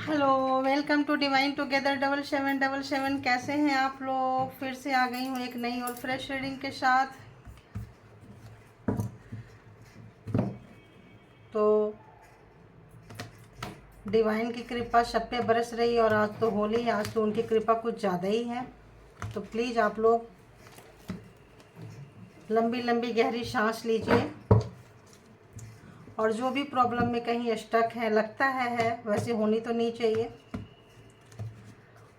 Hello, welcome to Divine Together 7777। कैसे हैं आप लोग? फिर से आ गई हूँ एक नई और फ्रेश रीडिंग के साथ। तो डिवाइन की कृपा सब पे बरस रही, और आज तो होली, आज तो उनकी कृपा कुछ ज़्यादा ही है। तो प्लीज़ आप लोग लंबी लंबी गहरी सांस लीजिए, और जो भी प्रॉब्लम में कहीं स्टक है, लगता है वैसे होनी तो नहीं चाहिए,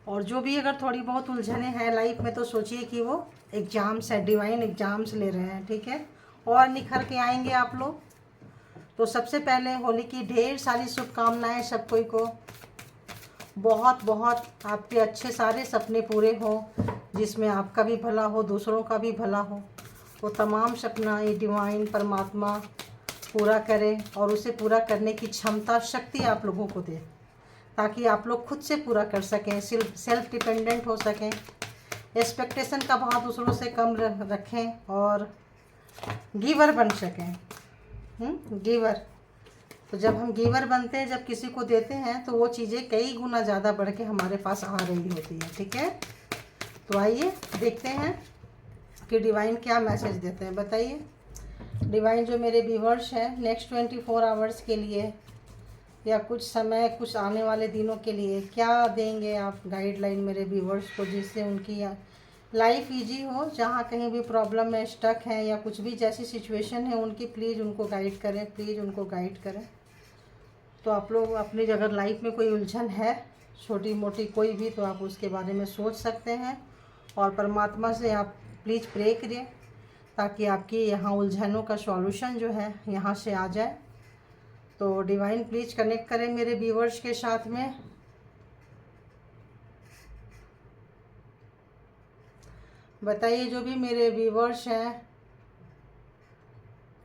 और जो भी अगर थोड़ी बहुत उलझने हैं लाइफ में, तो सोचिए कि वो एग्ज़ाम्स है, डिवाइन एग्ज़ाम्स ले रहे हैं, ठीक है, और निखर के आएंगे आप लोग। तो सबसे पहले होली की ढेर सारी शुभकामनाएं सब कोई को। बहुत बहुत आपके अच्छे सारे सपने पूरे हो, जिसमें आपका भी भला हो, दूसरों का भी भला हो। वो तमाम सपना ये डिवाइन परमात्मा पूरा करे, और उसे पूरा करने की क्षमता, शक्ति आप लोगों को दे, ताकि आप लोग खुद से पूरा कर सकें, सेल्फ डिपेंडेंट हो सकें, एक्सपेक्टेशन का भाव दूसरों से कम रखें, और गिवर बन सकें। गिवर, तो जब हम गिवर बनते हैं, जब किसी को देते हैं, तो वो चीज़ें कई गुना ज़्यादा बढ़ के हमारे पास आ रही होती है, ठीक है। तो आइए देखते हैं कि डिवाइन क्या मैसेज देते हैं। बताइए डिवाइन, जो मेरे व्यूअर्स हैं, नेक्स्ट 24 आवर्स के लिए या कुछ समय, कुछ आने वाले दिनों के लिए क्या देंगे आप गाइडलाइन मेरे व्यूअर्स को, जिससे उनकी लाइफ इजी हो, जहाँ कहीं भी प्रॉब्लम में स्टक है या कुछ भी जैसी सिचुएशन है उनकी, प्लीज़ उनको गाइड करें, प्लीज़ उनको गाइड करें। तो आप लोग अपनी अगर लाइफ में कोई उलझन है, छोटी मोटी कोई भी, तो आप उसके बारे में सोच सकते हैं, और परमात्मा से आप प्लीज़ प्रे करिए, ताकि आपकी यहाँ उलझनों का सॉल्यूशन जो है यहाँ से आ जाए। तो डिवाइन प्लीज़ कनेक्ट करें मेरे व्यूअर्स के साथ में। बताइए जो भी मेरे व्यूअर्स हैं,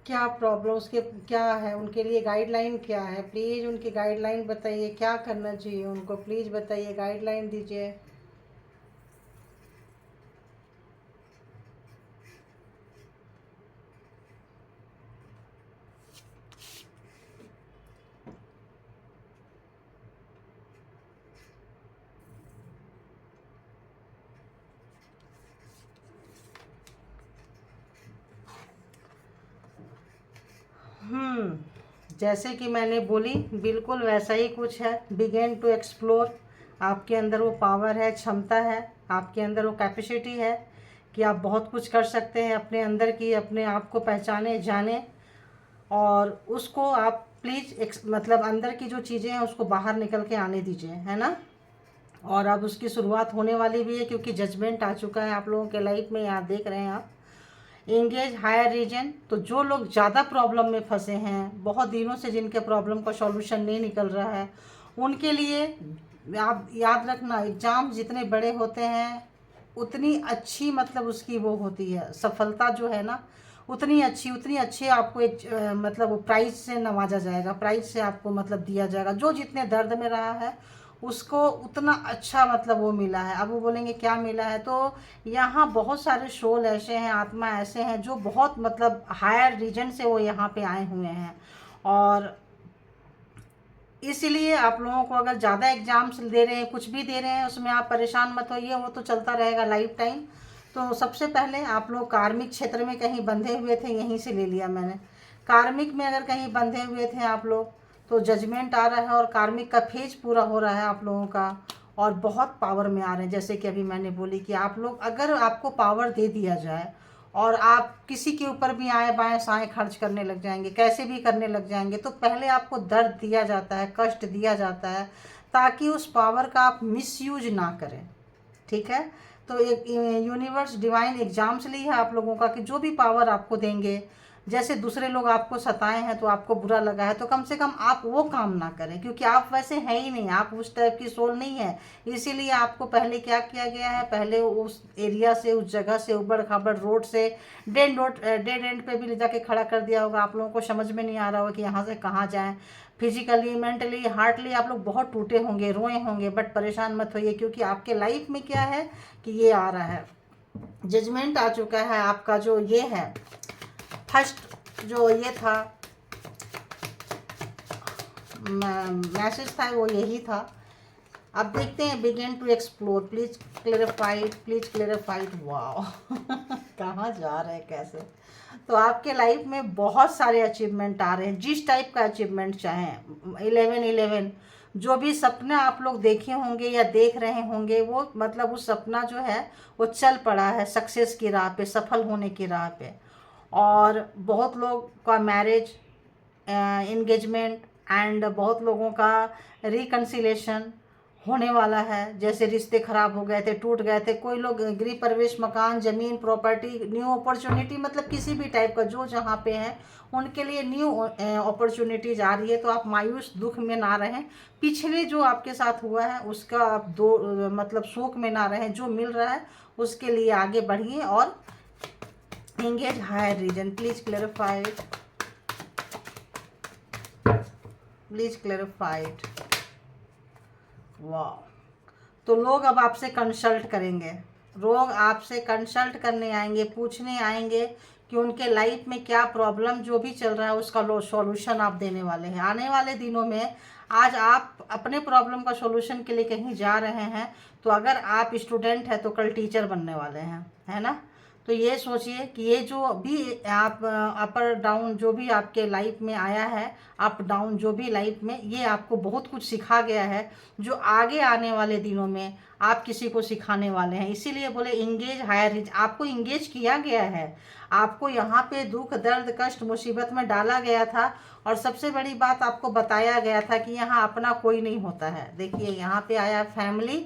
क्या प्रॉब्लम, उसके क्या है, उनके लिए गाइडलाइन क्या है, प्लीज़ उनकी गाइडलाइन बताइए, क्या करना चाहिए उनको, प्लीज़ बताइए, गाइडलाइन दीजिए। जैसे कि मैंने बोली, बिल्कुल वैसा ही कुछ है। बिगेन टू एक्सप्लोर, आपके अंदर वो पावर है, क्षमता है, आपके अंदर वो कैपेसिटी है कि आप बहुत कुछ कर सकते हैं अपने अंदर की, अपने आप को पहचाने, जाने, और उसको आप प्लीज़ मतलब अंदर की जो चीज़ें हैं उसको बाहर निकल के आने दीजिए, है ना। और अब उसकी शुरुआत होने वाली भी है, क्योंकि जजमेंट आ चुका है आप लोगों के लाइफ में, यहाँ देख रहे हैं आप। एंगेज हायर रीजन, तो जो लोग ज़्यादा प्रॉब्लम में फंसे हैं, बहुत दिनों से जिनके प्रॉब्लम का सॉल्यूशन नहीं निकल रहा है, उनके लिए आप याद रखना, एग्ज़ाम जितने बड़े होते हैं उतनी अच्छी मतलब उसकी वो होती है, सफलता जो है ना, उतनी अच्छी आपको एक मतलब वो प्राइज़ से नवाजा जाएगा, प्राइज़ से आपको मतलब दिया जाएगा। जो जितने दर्द में रहा है उसको उतना अच्छा मतलब वो मिला है। अब वो बोलेंगे क्या मिला है, तो यहाँ बहुत सारे सोल ऐसे हैं, आत्मा ऐसे हैं जो बहुत मतलब हायर रीजन से वो यहाँ पे आए हुए हैं, और इसलिए आप लोगों को अगर ज़्यादा एग्जाम्स दे रहे हैं, कुछ भी दे रहे हैं, उसमें आप परेशान मत होइए, वो तो चलता रहेगा लाइफ टाइम। तो सबसे पहले आप लोग कार्मिक क्षेत्र में कहीं बंधे हुए थे, यहीं से ले लिया मैंने। कार्मिक में अगर कहीं बंधे हुए थे आप लोग, तो जजमेंट आ रहा है, और कार्मिक का फेज पूरा हो रहा है आप लोगों का, और बहुत पावर में आ रहे हैं। जैसे कि अभी मैंने बोली कि आप लोग, अगर आपको पावर दे दिया जाए और आप किसी के ऊपर भी आए बाएं साएं खर्च करने लग जाएंगे, कैसे भी करने लग जाएंगे, तो पहले आपको दर्द दिया जाता है, कष्ट दिया जाता है, ताकि उस पावर का आप मिसयूज ना करें, ठीक है। तो एक यूनिवर्स डिवाइन एग्जाम्स ली है आप लोगों का, कि जो भी पावर आपको देंगे, जैसे दूसरे लोग आपको सताए हैं तो आपको बुरा लगा है, तो कम से कम आप वो काम ना करें, क्योंकि आप वैसे हैं ही नहीं, आप उस टाइप की सोल नहीं है। इसीलिए आपको पहले क्या किया गया है, पहले उस एरिया से, उस जगह से, उबड़ खाबड़ रोड से, डेड एंड पे भी ले जाके खड़ा कर दिया होगा। आप लोगों को समझ में नहीं आ रहा होगा कि यहाँ से कहाँ जाएं। फिजिकली, मेंटली, हार्टली आप लोग बहुत टूटे होंगे, रोए होंगे, बट परेशान मत होइए, क्योंकि आपके लाइफ में क्या है कि ये आ रहा है, जजमेंट आ चुका है आपका। जो ये है फर्स्ट जो ये था मैसेज था, वो यही था अब देखते हैं, begin to explore, please clarified, please clarified. वाह कहाँ जा रहे हैं कैसे। तो आपके लाइफ में बहुत सारे अचीवमेंट आ रहे हैं, जिस टाइप का अचीवमेंट चाहें। 11-11 जो भी सपने आप लोग देखे होंगे या देख रहे होंगे, वो मतलब वो सपना जो है वो चल पड़ा है सक्सेस की राह पे, सफल होने की राह पे। और बहुत लोग का मैरिज, एंगेजमेंट एंड बहुत लोगों का रिकन्सिलेशन होने वाला है। जैसे रिश्ते खराब हो गए थे, टूट गए थे, कोई लोग गृह प्रवेश, मकान, जमीन, प्रॉपर्टी, न्यू अपॉर्चुनिटी, मतलब किसी भी टाइप का जो जहाँ पे है उनके लिए न्यू अपॉर्चुनिटीज आ रही है। तो आप मायूस दुख में ना रहें, पिछले जो आपके साथ हुआ है उसका आप मतलब शोक में ना रहें। जो मिल रहा है उसके लिए आगे बढ़िए और engage higher region, please clarified, please clarified. वाह, तो लोग अब आपसे कंसल्ट करेंगे, लोग आपसे कंसल्ट करने आएंगे, पूछने आएंगे कि उनके लाइफ में क्या प्रॉब्लम जो भी चल रहा है उसका सॉल्यूशन आप देने वाले हैं आने वाले दिनों में। आज आप अपने प्रॉब्लम का सॉल्यूशन के लिए कहीं जा रहे हैं, तो अगर आप स्टूडेंट हैं तो कल टीचर बनने वाले हैं, है ना। तो ये सोचिए कि ये जो भी आप अपर डाउन जो भी आपके लाइफ में आया है, अप डाउन जो भी लाइफ में, ये आपको बहुत कुछ सिखा गया है जो आगे आने वाले दिनों में आप किसी को सिखाने वाले हैं। इसीलिए बोले इंगेज हायर, आपको इंगेज किया गया है, आपको यहाँ पे दुख दर्द कष्ट मुसीबत में डाला गया था। और सबसे बड़ी बात आपको बताया गया था कि यहाँ अपना कोई नहीं होता है। देखिए यहाँ पे आया फैमिली,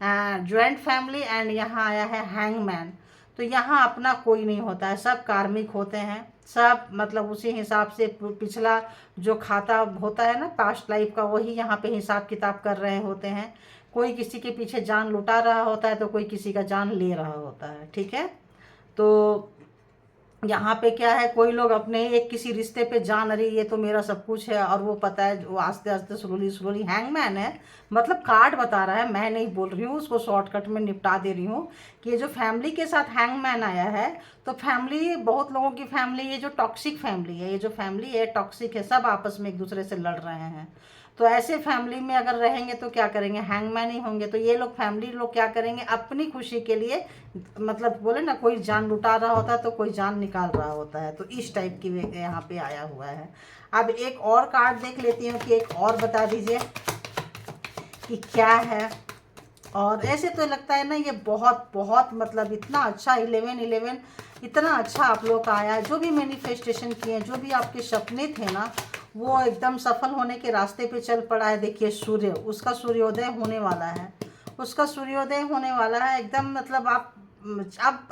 जॉइंट फैमिली, एंड यहाँ आया है हैंगमैन। तो यहाँ अपना कोई नहीं होता है, सब कार्मिक होते हैं, सब मतलब उसी हिसाब से पिछला जो खाता होता है ना पास्ट लाइफ का, वही यहाँ पे हिसाब किताब कर रहे होते हैं। कोई किसी के पीछे जान लुटा रहा होता है तो कोई किसी का जान ले रहा होता है, ठीक है। तो यहाँ पे क्या है, कोई लोग अपने एक किसी रिश्ते पे जान रही ये तो मेरा सब कुछ है, और वो पता है वो आस्ते आस्ते स्लोली स्लोली हैंगमैन है, मतलब कार्ड बता रहा है, मैं नहीं बोल रही हूँ, उसको शॉर्टकट में निपटा दे रही हूँ कि ये जो फैमिली के साथ हैंगमैन आया है, तो फैमिली बहुत लोगों की फैमिली, ये जो टॉक्सिक फैमिली है, ये जो फैमिली है टॉक्सिक है, सब आपस में एक दूसरे से लड़ रहे हैं। तो ऐसे फैमिली में अगर रहेंगे तो क्या करेंगे, हैंगमैन ही होंगे। तो ये लोग फैमिली लोग क्या करेंगे, अपनी खुशी के लिए, मतलब बोले ना कोई जान लुटा रहा होता है तो कोई जान निकाल रहा होता है। तो इस टाइप की यहाँ पे आया हुआ है। अब एक और कार्ड देख लेती हूँ कि एक और बता दीजिए कि क्या है। और ऐसे तो लगता है ना ये बहुत बहुत मतलब इतना अच्छा 11-11 इतना अच्छा आप लोग का आया है। जो भी मैनिफेस्टेशन किए, जो भी आपके सपने थे ना, वो एकदम सफल होने के रास्ते पे चल पड़ा है। देखिए सूर्य, उसका सूर्योदय होने वाला है, उसका सूर्योदय होने वाला है एकदम, मतलब अब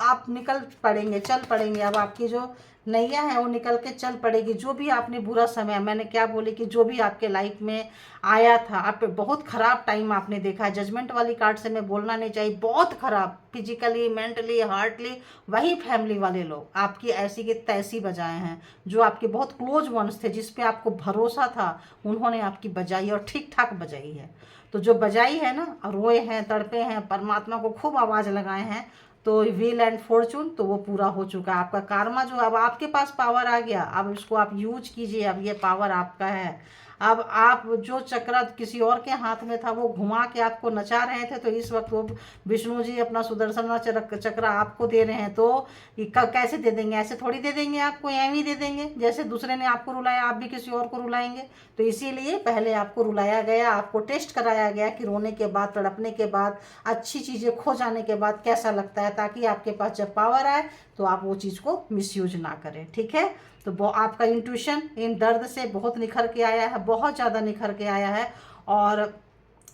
आप निकल पड़ेंगे, चल पड़ेंगे। अब आपकी जो नैया है वो निकल के चल पड़ेगी। जो भी आपने बुरा समय, मैंने क्या बोली कि जो भी आपके लाइफ में आया था, आप बहुत ख़राब टाइम आपने देखा है। जजमेंट वाली कार्ड से मैं बोलना नहीं चाहिए, बहुत ख़राब, फिजिकली, मेंटली, हार्टली। वही फैमिली वाले लोग आपकी ऐसी की तैसी बजाए हैं, जो आपके बहुत क्लोज वंस थे, जिस पे आपको भरोसा था, उन्होंने आपकी बजाई और ठीक ठाक बजाई है। तो जो बजाई है ना, रोए हैं, तड़पे हैं, परमात्मा को खूब आवाज़ लगाए हैं, तो व्हील एंड फॉर्चून तो वो पूरा हो चुका है। आपका कार्मा जो, अब आपके पास पावर आ गया, अब इसको आप यूज कीजिए, अब ये पावर आपका है। अब आप जो चक्र किसी और के हाथ में था वो घुमा के आपको नचा रहे थे, तो इस वक्त वो विष्णु जी अपना सुदर्शन चक्र आपको दे रहे हैं। तो ये कैसे दे देंगे, ऐसे थोड़ी दे देंगे आपको, एवं ही दे देंगे। जैसे दूसरे ने आपको रुलाया आप भी किसी और को रुलाएंगे। तो इसीलिए पहले आपको रुलाया गया, आपको टेस्ट कराया गया कि रोने के बाद, तड़पने के बाद, अच्छी चीज़ें खो जाने के बाद कैसा लगता है, ताकि आपके पास जब पावर आए तो आप वो चीज़ को मिसयूज ना करें, ठीक है। तो वो आपका इंट्यूशन इन दर्द से बहुत निखर के आया है, बहुत ज़्यादा निखर के आया है, और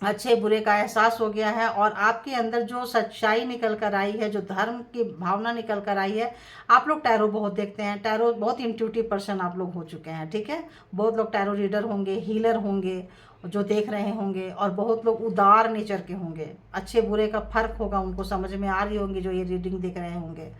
अच्छे बुरे का एहसास हो गया है। और आपके अंदर जो सच्चाई निकल कर आई है, जो धर्म की भावना निकल कर आई है। आप लोग टैरो बहुत देखते हैं, टैरो बहुत इंट्यूटिव पर्सन आप लोग हो चुके हैं, ठीक है। बहुत लोग टैरो रीडर होंगे, हीलर होंगे जो देख रहे होंगे, और बहुत लोग उदार नेचर के होंगे, अच्छे बुरे का फर्क होगा उनको समझ में आ रही होंगी जो ये रीडिंग देख रहे होंगे।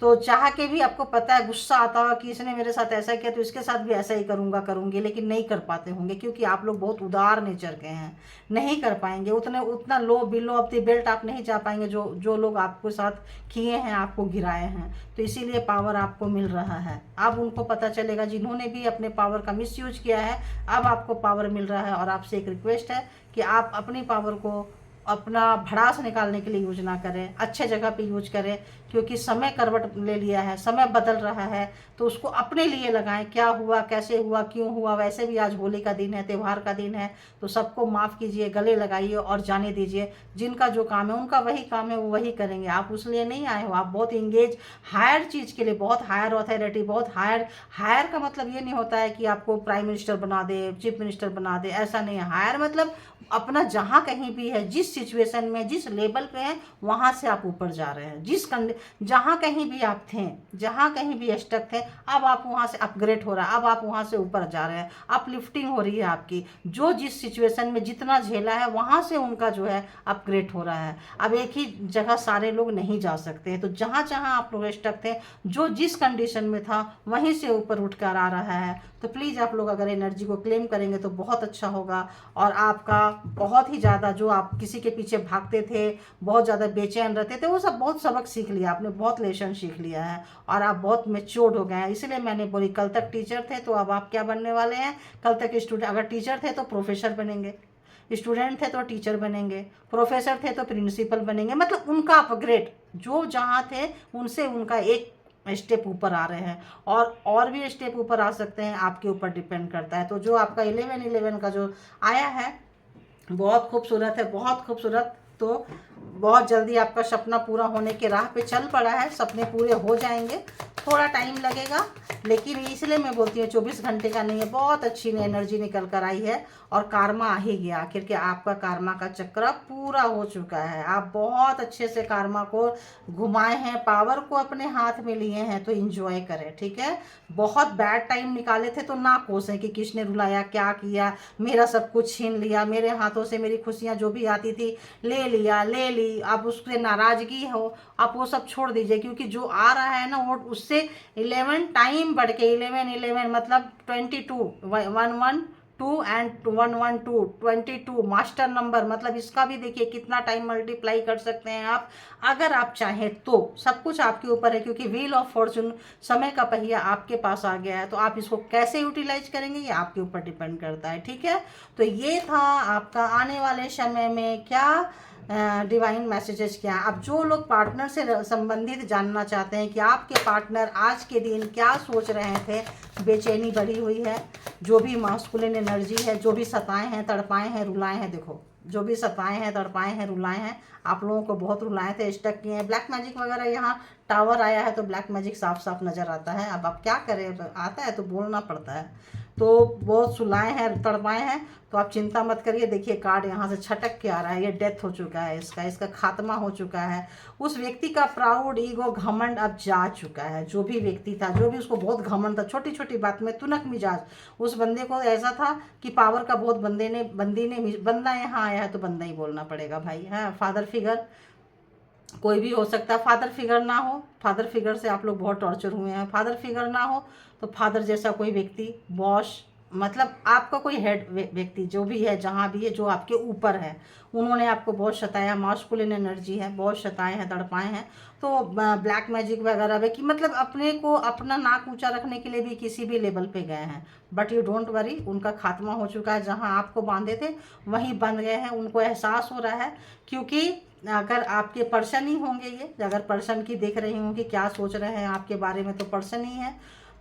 तो चाह के भी आपको पता है, गुस्सा आता होगा कि इसने मेरे साथ ऐसा किया तो इसके साथ भी ऐसा ही करूँगी, लेकिन नहीं कर पाते होंगे, क्योंकि आप लोग बहुत उदार नेचर के हैं, नहीं कर पाएंगे उतना लो बिलो ऑफ द बेल्ट आप नहीं जा पाएंगे जो लोग आपको साथ किए हैं, आपको गिराए हैं। तो इसीलिए पावर आपको मिल रहा है। अब उनको पता चलेगा जिन्होंने भी अपने पावर का मिसयूज किया है, अब आपको पावर मिल रहा है। और आपसे एक रिक्वेस्ट है कि आप अपनी पावर को अपना भड़ास निकालने के लिए यूज ना करें, अच्छे जगह पे यूज करें, क्योंकि समय करवट ले लिया है, समय बदल रहा है, तो उसको अपने लिए लगाएं। क्या हुआ, कैसे हुआ, क्यों हुआ, वैसे भी आज होली का दिन है, त्यौहार का दिन है, तो सबको माफ़ कीजिए, गले लगाइए और जाने दीजिए। जिनका जो काम है उनका वही काम है, वो वही करेंगे। आप उस लिए नहीं आए हो, आप बहुत इंगेज हायर चीज़ के लिए, बहुत हायर अथॉरिटी, बहुत हायर। हायर का मतलब ये नहीं होता है कि आपको प्राइम मिनिस्टर बना दे, चीफ मिनिस्टर बना दे, ऐसा नहीं है। हायर मतलब अपना जहाँ कहीं भी है, जिस सिचुएशन में, जिस लेवल पे हैं, वहाँ से आप ऊपर जा रहे हैं। जहाँ कहीं भी आप थे, जहाँ कहीं भी स्टक थे, अब आप वहाँ से अपग्रेड हो रहा है, अब आप वहाँ से ऊपर जा रहे हैं, अपलिफ्टिंग हो रही है आपकी। जो जिस सिचुएशन में जितना झेला है, वहाँ से उनका जो है अपग्रेड हो रहा है। अब एक ही जगह सारे लोग नहीं जा सकते, तो जहाँ जहाँ आप लोग स्टक थे, जो जिस कंडीशन में था, वहीं से ऊपर उठ कर आ रहा है। तो प्लीज़ आप लोग अगर एनर्जी को क्लेम करेंगे तो बहुत अच्छा होगा। और आपका बहुत ही ज़्यादा, जो आप किसी के पीछे भागते थे, बहुत ज़्यादा बेचैन रहते थे, वो सब बहुत सबक सीख लिया आपने, बहुत लेसन सीख लिया है, और आप बहुत मेच्योर्ड हो गए हैं। इसलिए मैंने बोली, कल तक टीचर थे तो अब आप क्या बनने वाले हैं? कल तक स्टूडेंट। अगर टीचर थे तो प्रोफेसर बनेंगे, स्टूडेंट थे तो टीचर बनेंगे, प्रोफेसर थे तो प्रिंसिपल बनेंगे। मतलब उनका अपग्रेड, जो जहाँ थे उनसे उनका एक स्टेप ऊपर आ रहे हैं, और भी स्टेप ऊपर आ सकते हैं, आपके ऊपर डिपेंड करता है। तो जो आपका 11-11 का जो आया है, बहुत खूबसूरत है, बहुत खूबसूरत। तो बहुत जल्दी आपका सपना पूरा होने के राह पे चल पड़ा है, सपने पूरे हो जाएंगे, थोड़ा टाइम लगेगा, लेकिन इसलिए मैं बोलती हूँ 24 घंटे का नहीं है, बहुत अच्छी एनर्जी निकल कर आई है, और कारमा आ ही गया। आखिर के आपका कारमा का चक्र पूरा हो चुका है, आप बहुत अच्छे से कारमा को घुमाए हैं, पावर को अपने हाथ में लिए हैं, तो इंजॉय करें, ठीक है। बहुत बैड टाइम निकाले थे तो ना कोसें कि किसने रुलाया, क्या किया, मेरा सब कुछ छीन लिया, मेरे हाथों से मेरी खुशियाँ जो भी आती थी ले लिया, ले ली। अब उससे नाराज़गी हो, आप वो सब छोड़ दीजिए, क्योंकि जो आ रहा है ना, वो उससे 11 टाइम बढ़ के, 11 मतलब 22, 112 एंड 112, 22 मास्टर नंबर। मतलब इसका भी देखिए कितना टाइम मल्टीप्लाई कर सकते हैं आप, अगर आप चाहें तो। सब कुछ आपके ऊपर है, क्योंकि व्हील ऑफ फॉर्चून, समय का पहिया आपके पास आ गया है, तो आप इसको कैसे यूटिलाइज करेंगे ये आपके ऊपर डिपेंड करता है, ठीक है। तो ये था आपका आने वाले समय में क्या डिवाइन मैसेजेस क्या है। अब जो लोग पार्टनर से संबंधित जानना चाहते हैं कि आपके पार्टनर आज के दिन क्या सोच रहे थे, बेचैनी बढ़ी हुई है, जो भी मास्कुलिन एनर्जी है, जो भी सताए हैं, तड़पाए हैं, रुलाए हैं, देखो जो भी सताए हैं, तड़पाए हैं, रुलाए हैं, आप लोगों को बहुत रुलाए थे, स्टक किए हैं। ब्लैक मैजिक वगैरह, यहाँ टावर आया है तो ब्लैक मैजिक साफ साफ नज़र आता है। अब आप क्या करें, आता है तो बोलना पड़ता है। तो बहुत सुलाए हैं, तड़पाए हैं, तो आप चिंता मत करिए। देखिए कार्ड यहाँ से छटक के आ रहा है, ये डेथ हो चुका है, इसका खात्मा हो चुका है। उस व्यक्ति का प्राउड, ईगो, घमंड अब जा चुका है। जो भी व्यक्ति था, जो भी उसको बहुत घमंड था, छोटी छोटी बात में तुनक मिजाज, उस बंदे को ऐसा था कि पावर का बहुत बंदा यहाँ आया है तो बंदा ही बोलना पड़ेगा भाई, है फादर फिगर, कोई भी हो सकता है। फादर फिगर ना हो, फादर फिगर से आप लोग बहुत टॉर्चर हुए हैं। फादर फिगर ना हो तो फादर जैसा कोई व्यक्ति, बॉस, मतलब आपका कोई हेड व्यक्ति जो भी है, जहाँ भी है, जो आपके ऊपर है, उन्होंने आपको बहुत सताया। मास्कुलिन एनर्जी है, बहुत सताए हैं, तड़पाए हैं। तो ब्लैक मैजिक वगैरह भी, कि मतलब अपने को अपना नाक ऊंचा रखने के लिए भी किसी भी लेवल पे गए हैं, बट यू डोंट वरी, उनका खात्मा हो चुका है। जहाँ आपको बांधे थे वहीं बंध गए हैं, उनको एहसास हो रहा है। क्योंकि अगर आपके पर्सन ही होंगे ये, अगर पर्सन की देख रही हूँ कि क्या सोच रहे हैं आपके बारे में, तो पर्सन ही है।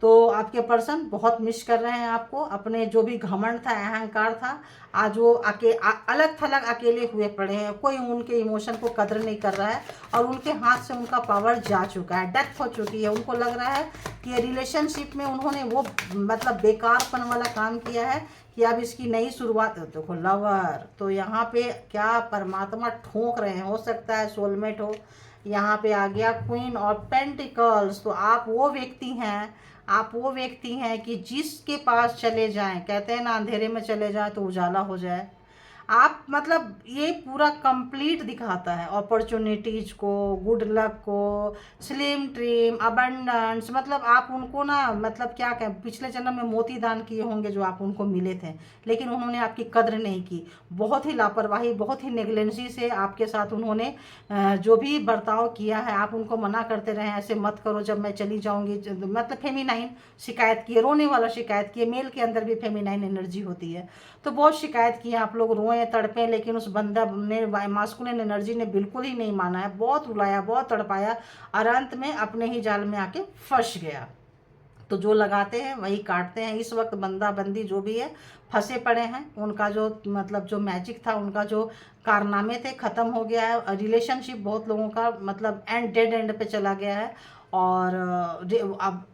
तो आपके पर्सन बहुत मिस कर रहे हैं आपको। अपने जो भी घमंड था, अहंकार था, आज वो अलग थलग अकेले हुए पड़े हैं। कोई उनके इमोशन को कदर नहीं कर रहा है, और उनके हाथ से उनका पावर जा चुका है, डेथ हो चुकी है। उनको लग रहा है कि रिलेशनशिप में उन्होंने वो मतलब बेकारपन वाला काम किया है कि अब इसकी नई शुरुआत। देखो लवर, तो यहाँ पे क्या परमात्मा ठोक रहे हैं, हो सकता है सोलमेट हो। यहाँ पे आ गया क्वीन ऑफ पेंटिकल्स। तो आप वो व्यक्ति हैं, आप वो व्यक्ति हैं कि जिसके पास चले जाएं, कहते हैं ना अंधेरे में चले जाएं तो उजाला हो जाए। आप मतलब ये पूरा कंप्लीट दिखाता है अपॉर्चुनिटीज़ को, गुड लक को, स्लिम ड्रीम, अबंडेंस। मतलब आप उनको ना, मतलब क्या कहें, पिछले जन्म में मोती दान किए होंगे जो आप उनको मिले थे, लेकिन उन्होंने आपकी कद्र नहीं की। बहुत ही लापरवाही, बहुत ही नेग्लेंसी से आपके साथ उन्होंने जो भी बर्ताव किया है, आप उनको मना करते रहे, ऐसे मत करो जब मैं चली जाऊंगी। मतलब फेमिनाइन शिकायत की, रोने वाला शिकायत की। मेल के अंदर भी फेमिनाइन एनर्जी होती है, तो बहुत शिकायत की, आप लोग रोए, रोएं तड़पें, लेकिन उस बंदा ने, मास्कुलिन एनर्जी ने बिल्कुल ही नहीं माना है, बहुत रुलाया, बहुत तड़पाया और अंत में अपने ही जाल में आके फंस गया। तो जो लगाते हैं वही काटते हैं। इस वक्त बंदा बंदी जो भी है फंसे पड़े हैं, उनका जो मतलब जो मैजिक था, उनका जो कारनामे थे, ख़त्म हो गया है। रिलेशनशिप बहुत लोगों का मतलब डेड एंड पे चला गया है। और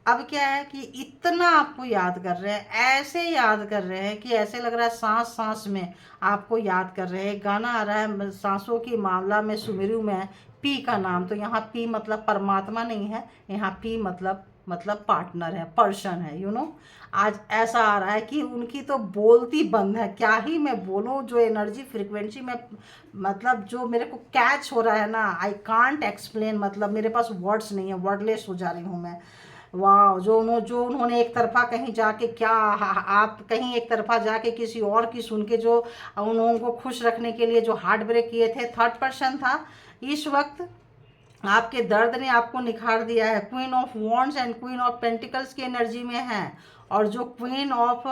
अब क्या है कि इतना आपको याद कर रहे हैं, ऐसे याद कर रहे हैं कि ऐसे लग रहा है सांस सांस में आपको याद कर रहे हैं। गाना आ रहा है, सांसों की मामला में सुमेरु में पी का नाम, तो यहाँ पी मतलब परमात्मा नहीं है, यहाँ पी मतलब पार्टनर है, पर्सन है, आज ऐसा आ रहा है कि उनकी तो बोलती बंद है। क्या ही मैं बोलूं, जो एनर्जी फ्रिक्वेंसी में मतलब जो मेरे को कैच हो रहा है ना, आई कांट एक्सप्लेन, मतलब मेरे पास वर्ड्स नहीं है, वर्डलेस हो जा रही हूँ मैं। वाह, जो उन्होंने एक तरफा कहीं जाके क्या, आप कहीं एक तरफा जाके किसी और की सुन के जो उनको खुश रखने के लिए जो हार्ट ब्रेक किए थे, थर्ड पर्सन था, इस वक्त आपके दर्द ने आपको निखार दिया है। Queen of wands and queen of pentacles की एनर्जी में है। और जो क्वीन ऑफ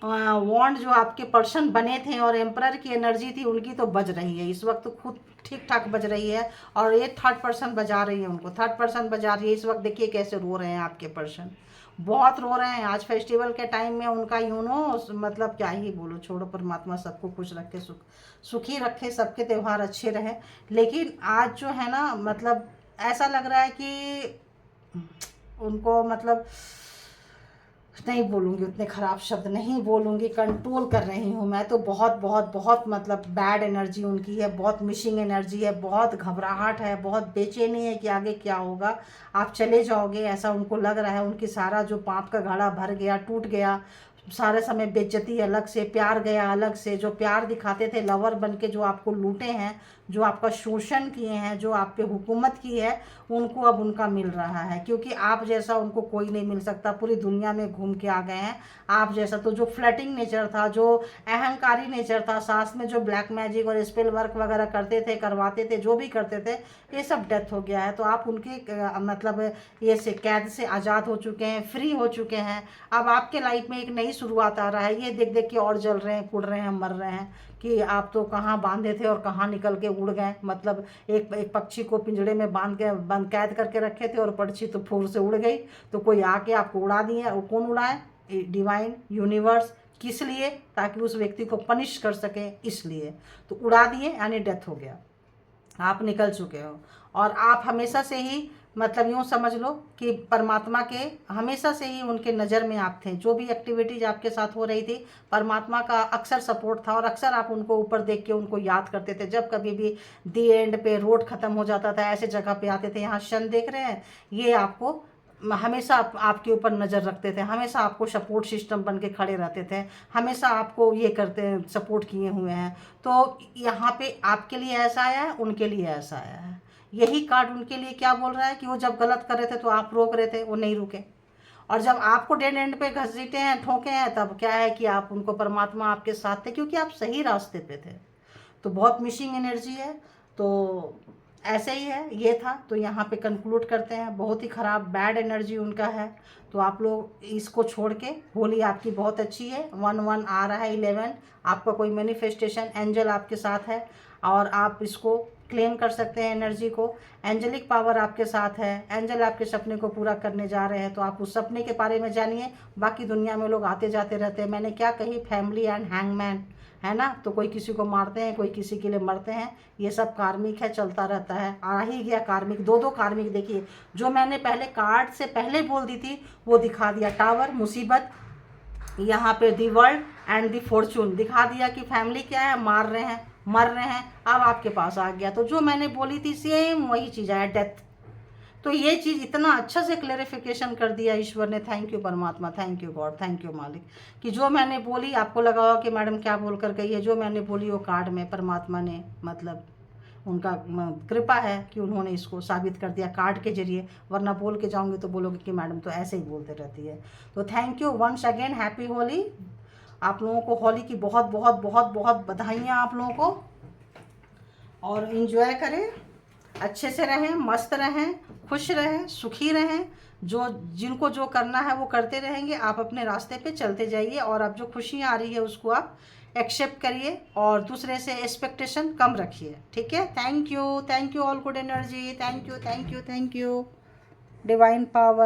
वॉन्ड जो आपके पर्सन बने थे और एम्परर की एनर्जी थी, उनकी तो बज रही है इस वक्त, खुद ठीक ठाक बज रही है। और ये थर्ड पर्सन बजा रही है, उनको थर्ड पर्सन बजा रही है इस वक्त। देखिए कैसे रो रहे हैं आपके पर्सन, बहुत रो रहे हैं आज फेस्टिवल के टाइम में। उनका मतलब क्या ही बोलो, छोड़ो, परमात्मा सबको खुश रखे, सुखी रखे, सबके त्यौहार अच्छे रहे। लेकिन आज जो है ना, मतलब ऐसा लग रहा है कि उनको मतलब नहीं बोलूँगी, उतने ख़राब शब्द नहीं बोलूँगी, कंट्रोल कर रही हूँ मैं तो। बहुत बहुत बहुत मतलब बैड एनर्जी उनकी है, बहुत मिसिंग एनर्जी है, बहुत घबराहट है, बहुत बेचैनी है कि आगे क्या होगा, आप चले जाओगे ऐसा उनको लग रहा है। उनकी सारा जो पाप का घड़ा भर गया, टूट गया, सारे समय बेइज्जती अलग से, प्यार गया अलग से। जो प्यार दिखाते थे लवर बन के, जो आपको लूटे हैं, जो आपका शोषण किए हैं, जो आप पे हुकूमत की है, उनको अब उनका मिल रहा है। क्योंकि आप जैसा उनको कोई नहीं मिल सकता, पूरी दुनिया में घूम के आ गए हैं आप जैसा। तो जो फ्लर्टिंग नेचर था, जो अहंकारी नेचर था, सास में जो ब्लैक मैजिक और स्पेल वर्क वगैरह करते थे, करवाते थे, जो भी करते थे, ये सब डेथ हो गया है। तो आप उनके मतलब ये से कैद से आज़ाद हो चुके हैं, फ्री हो चुके हैं। अब आपके लाइफ में एक नई शुरुआत आ रहा है। ये देख देख के और जल रहे हैं, कुड़ रहे हैं, मर रहे हैं कि आप तो कहाँ बांधे थे और कहाँ निकल के उड़ गए। मतलब एक पक्षी को पिंजड़े में बंद कैद करके रखे थे और पक्षी तो फूर से उड़ गई, तो कोई आके आपको उड़ा दिया। वो कौन उड़ाए? Divine universe. किस लिए? ताकि उस व्यक्ति को पनिश कर सके, इसलिए तो उड़ा दिए, यानी डेथ हो गया, आप निकल चुके हो। और आप हमेशा से ही मतलब यूँ समझ लो कि परमात्मा के हमेशा से ही उनके नज़र में आप थे। जो भी एक्टिविटीज़ आपके साथ हो रही थी, परमात्मा का अक्सर सपोर्ट था और अक्सर आप उनको ऊपर देख के उनको याद करते थे। जब कभी भी दी एंड पे रोड ख़त्म हो जाता था, ऐसे जगह पे आते थे, यहाँ शन देख रहे हैं, ये आपको हमेशा आपके ऊपर नज़र रखते थे, हमेशा आपको सपोर्ट सिस्टम बन के खड़े रहते थे, हमेशा आपको ये करते सपोर्ट किए हुए हैं। तो यहाँ पे आपके लिए ऐसा आया है, उनके लिए ऐसा आया है। यही कार्ड उनके लिए क्या बोल रहा है कि वो जब गलत कर रहे थे तो आप रोक रहे थे, वो नहीं रुके। और जब आपको डेड एंड पे घसीटे हैं, ठोके हैं, तब क्या है कि आप उनको, परमात्मा आपके साथ थे क्योंकि आप सही रास्ते पे थे। तो बहुत मिसिंग एनर्जी है, तो ऐसे ही है, ये था। तो यहाँ पे कंक्लूड करते हैं, बहुत ही ख़राब बैड एनर्जी उनका है। तो आप लोग इसको छोड़ के, होली आपकी बहुत अच्छी है। 1-1 आ रहा है, 11, आपका कोई मैनिफेस्टेशन एंजल आपके साथ है और आप इसको क्लेम कर सकते हैं एनर्जी को। एंजलिक पावर आपके साथ है, एंजल आपके सपने को पूरा करने जा रहे हैं। तो आप उस सपने के बारे में जानिए। बाकी दुनिया में लोग आते जाते रहते हैं, मैंने क्या कही, फैमिली एंड हैंगमैन, है ना। तो कोई किसी को मारते हैं, कोई किसी के लिए मरते हैं, ये सब कार्मिक है, चलता रहता है। आ ही गया कार्मिक, दो कार्मिक। देखिए, जो मैंने पहले कार्ड से पहले बोल दी थी वो दिखा दिया। टावर, मुसीबत, यहाँ पे the world and the Fortune दिखा दिया कि फैमिली क्या है, मार रहे हैं, मर रहे हैं। अब आपके पास आ गया। तो जो मैंने बोली थी सेम वही चीज़ है, डेथ। तो ये चीज़ इतना अच्छा से क्लेरिफिकेशन कर दिया ईश्वर ने। थैंक यू परमात्मा, thank you God, thank you मालिक, कि जो मैंने बोली, आपको लगा होगा कि मैडम क्या बोल कर गई है। जो मैंने बोली वो कार्ड में परमात्मा ने, मतलब उनका कृपा है कि उन्होंने इसको साबित कर दिया कार्ड के जरिए। वरना बोल के जाऊंगी तो बोलोगे कि मैडम तो ऐसे ही बोलते रहती है। तो thank you once again, happy Holi. आप लोगों को होली की बहुत बहुत बहुत बहुत बधाइयाँ आप लोगों को। और इन्जॉय करें, अच्छे से रहें, मस्त रहें, खुश रहें, सुखी रहें, जो जिनको जो करना है वो करते रहेंगे, आप अपने रास्ते पे चलते जाइए और अब जो खुशियाँ आ रही है उसको आप एक्सेप्ट करिए और दूसरे से एक्सपेक्टेशन कम रखिए, ठीक है। Thank you all good energy, thank you divine power.